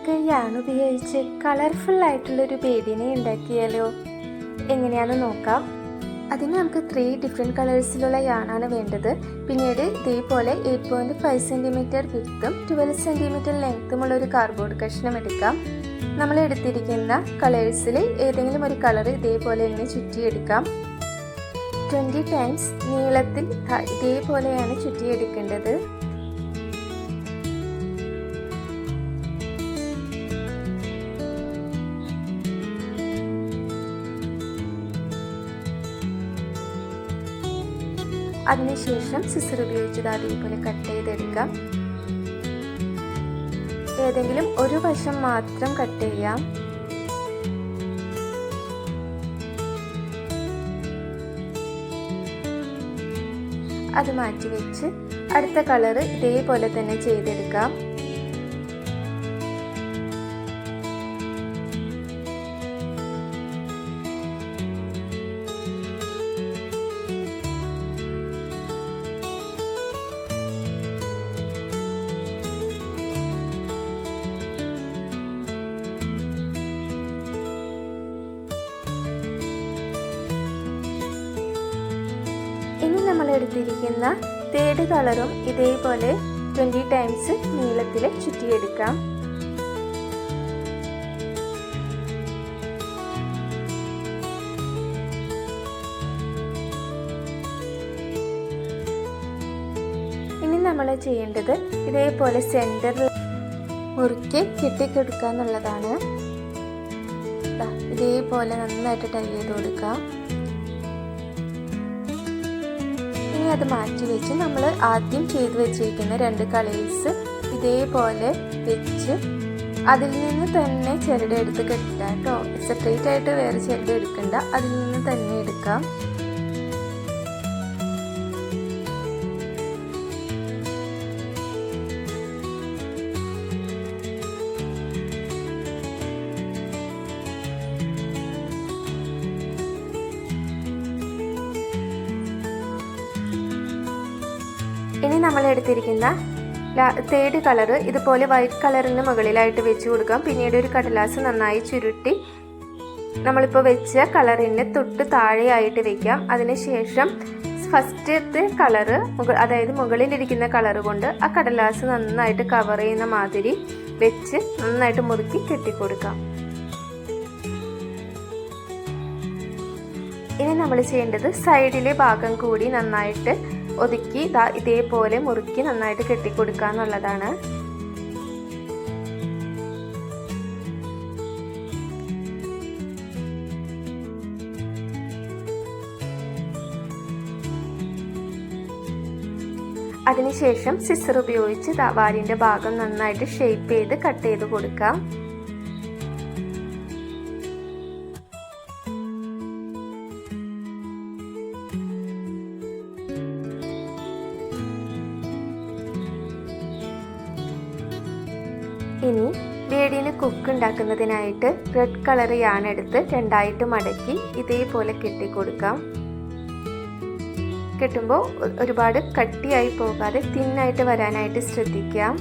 നമുക്ക് യാൺ ഉപയോഗിച്ച് കളർഫുൾ ആയിട്ടുള്ളൊരു ബേബിനെ ഉണ്ടാക്കിയാലോ? എങ്ങനെയാണെന്ന് നോക്കാം. അതിന് നമുക്ക് 3 ഡിഫറെൻറ്റ് കളേഴ്സിലുള്ള യാണാണ് വേണ്ടത്. പിന്നീട് ഇതേപോലെ 8.5 സെൻറ്റിമീറ്റർ വിഡ്ത്തും 12 സെൻറ്റിമീറ്റർ ലെങ്ത്തുമുള്ള ഒരു കാർഡ്ബോർഡ് കഷ്ണം എടുക്കാം. നമ്മൾ എടുത്തിരിക്കുന്ന കളേഴ്സിൽ ഏതെങ്കിലും ഒരു കളർ ഇതേപോലെ ഇങ്ങനെ ചുറ്റിയെടുക്കാം. 20 ടൈംസ് നീളത്തിൽ ഇതേപോലെയാണ് ചുറ്റിയെടുക്കേണ്ടത്. അതിനുശേഷം സിസർ ഉപയോഗിച്ച് അതേപോലെ കട്ട് ചെയ്തെടുക്കാം. ഏതെങ്കിലും ഒരു വശം മാത്രം കട്ട് ചെയ്യാം. അത് മാറ്റി വെച്ച് അടുത്ത കളർ ഇതേപോലെ തന്നെ ചെയ്തെടുക്കാം. ഇനി നമ്മൾ എടുത്തിരിക്കുന്ന തേർഡ് കളറും ഇതേപോലെ 20 ടൈംസ് നീളത്തിൽ ചുറ്റിയെടുക്കാം. ഇനി നമ്മൾ ചെയ്യേണ്ടത് ഇതേപോലെ സെന്ററിൽ മുറുക്കി കെട്ടിക്കൊടുക്കുക എന്നുള്ളതാണ്. ഇതേപോലെ നന്നായിട്ട് ടൈ ചെയ്ത് കൊടുക്കാം. അത് മാറ്റി വെച്ച് നമ്മൾ ആദ്യം ചെയ്ത് വെച്ചിരിക്കുന്ന 2 കളേഴ്സ് ഇതേപോലെ വെച്ച് അതിൽ നിന്ന് തന്നെ ചിരട് എടുത്ത് കെട്ടുക കേട്ടോ. സെപ്പറേറ്റ് ആയിട്ട് വേറെ ചിരട് എടുക്കണ്ട, അതിൽ നിന്ന് തന്നെ എടുക്കാം. ഇനി നമ്മൾ എടുത്തിരിക്കുന്ന തേർഡ് കളർ ഇതുപോലെ വൈറ്റ് കളറിന് മുകളിലായിട്ട് വെച്ച് കൊടുക്കാം. പിന്നീട് ഒരു കടലാസ് നന്നായി ചുരുട്ടി നമ്മളിപ്പോൾ വെച്ച കളറിന് തൊട്ട് താഴെയായിട്ട് വെക്കാം. അതിനുശേഷം ഫസ്റ്റത്തെ കളറ് അതായത് മുകളിലിരിക്കുന്ന കളർ കൊണ്ട് ആ കടലാസ് നന്നായിട്ട് കവർ ചെയ്യുന്ന മാതിരി വെച്ച് നന്നായിട്ട് മുറുക്കി കെട്ടിക്കൊടുക്കാം. ഇനി നമ്മൾ ചെയ്യേണ്ടത് സൈഡിലെ ഭാഗം കൂടി നന്നായിട്ട് ഒതുക്കി ഇതേപോലെ മുറുക്കി നന്നായിട്ട് കെട്ടിക്കൊടുക്കുക എന്നുള്ളതാണ്. അതിനുശേഷം സിസർ ഉപയോഗിച്ച് വാലിന്റെ ഭാഗം നന്നായിട്ട് ഷേപ്പ് ചെയ്ത് കട്ട് ചെയ്ത് കൊടുക്കാം. ഇനി ബേഡിന് കുക്ക് ഉണ്ടാക്കുന്നതിനായിട്ട് റെഡ് കളർ യാൺ എടുത്ത് 2ആയിട്ട് മടക്കി ഇതേപോലെ കെട്ടിക്കൊടുക്കാം. കെട്ടുമ്പോൾ ഒരുപാട് കട്ടിയായി പോകാതെ തിന്നായിട്ട് വരാനായിട്ട് ശ്രദ്ധിക്കാം.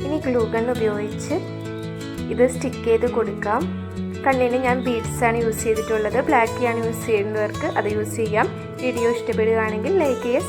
ഇനി ഗ്ലൂ ഗൺ ഉപയോഗിച്ച് ഇത് സ്റ്റിക്ക് ചെയ്ത് കൊടുക്കാം. കണ്ണിന് ഞാൻ ബീഡ്സ് ആണ് യൂസ് ചെയ്തിട്ടുള്ളത്. ബ്ലാക്ക് ആണ് യൂസ് ചെയ്യുന്നവർക്ക് അത് യൂസ് ചെയ്യാം. വീഡിയോ ഇഷ്ടപ്പെടുകയാണെങ്കിൽ ലൈക്ക് ചെയ്യുക.